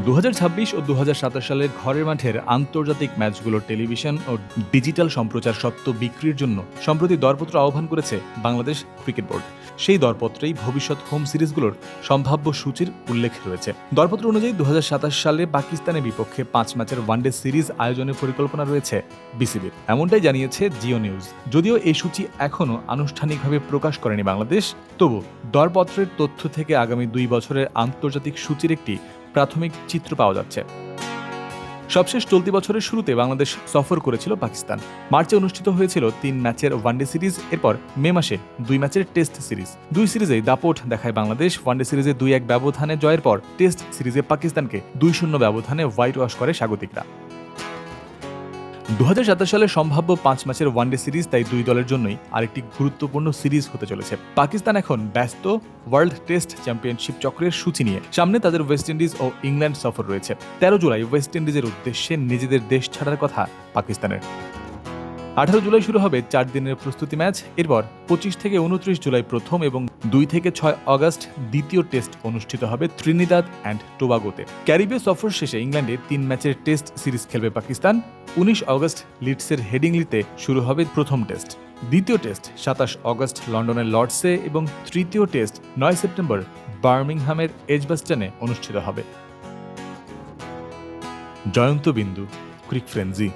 2026 ও 2027 সালের ঘরের মাঠের আন্তর্জাতিক ম্যাচগুলোর টেলিভিশন ও ডিজিটাল সম্প্রচার সত্ত্ব বিক্রির জন্য সম্প্রতি দরপত্র আহ্বান করেছে বাংলাদেশ ক্রিকেট বোর্ড। সেই দরপত্রেই ভবিষ্যৎ হোম সিরিজগুলোর সম্ভাব্য সূচির উল্লেখ রয়েছে। দরপত্র অনুযায়ী 2027 সালে পাকিস্তানের বিপক্ষে 5 ম্যাচের ওয়ানডে সিরিজ আয়োজনের পরিকল্পনা রয়েছে বিসিবির, এমনটাই জানিয়েছে জিও নিউজ। যদিও এই সূচি এখনও আনুষ্ঠানিকভাবে প্রকাশ করেনি বাংলাদেশ, তবু দরপত্রের তথ্য থেকে আগামী 2 বছরের আন্তর্জাতিক সূচির একটি প্রাথমিক চিত্র পাওয়া যাচ্ছে। সবশেষ চলতি বছরের শুরুতে বাংলাদেশ সফর করেছিল পাকিস্তান। মার্চে অনুষ্ঠিত হয়েছিল 3 ম্যাচের ওয়ানডে সিরিজ, এরপর মে মাসে 2 ম্যাচের টেস্ট সিরিজ। 2 সিরিজেই দাপট দেখায় বাংলাদেশ। ওয়ানডে সিরিজে 2-1 ব্যবধানে জয়ের পর টেস্ট সিরিজে পাকিস্তানকে 2-0 ব্যবধানে হোয়াইট ওয়াশ করে স্বাগতিকরা। 2027 সালে সম্ভাব্য 5 ম্যাচের ওয়ানডে সিরিজ তাই দুই দলের জন্যই আরেকটি গুরুত্বপূর্ণ সিরিজ হতে চলেছে। পাকিস্তান এখন ব্যস্ত ওয়ার্ল্ড টেস্ট চ্যাম্পিয়নশিপ চক্রের সূচি নিয়ে। সামনে তাদের ওয়েস্ট ইন্ডিজ ও ইংল্যান্ড সফর রয়েছে। 13 জুলাই ওয়েস্ট ইন্ডিজের উদ্দেশ্যে নিজেদের দেশ ছাড়ার কথা পাকিস্তানের। 18 জুলাই শুরু হবে 4 দিনের প্রস্তুতি ম্যাচ। এরপর 25 থেকে 29 জুলাই প্রথম এবং 2 থেকে 6 আগস্ট দ্বিতীয় টেস্ট অনুষ্ঠিত হবে ত্রিনিদাদ অ্যান্ড টোবাগোতে। ক্যারিবীয় সফর শেষে ইংল্যান্ডে 3 ম্যাচের টেস্ট সিরিজ খেলবে পাকিস্তান। 19 আগস্ট লিডসের হেডিংলিতে শুরু হবে প্রথম টেস্ট। দ্বিতীয় টেস্ট 27 আগস্ট লন্ডনের লর্ডসে এবং তৃতীয় টেস্ট 9 সেপ্টেম্বর বার্মিংহামের এজবাস্টনে অনুষ্ঠিত হবে। জয়ন্ত বিন্দু, ক্রিক ফ্রেন্সি।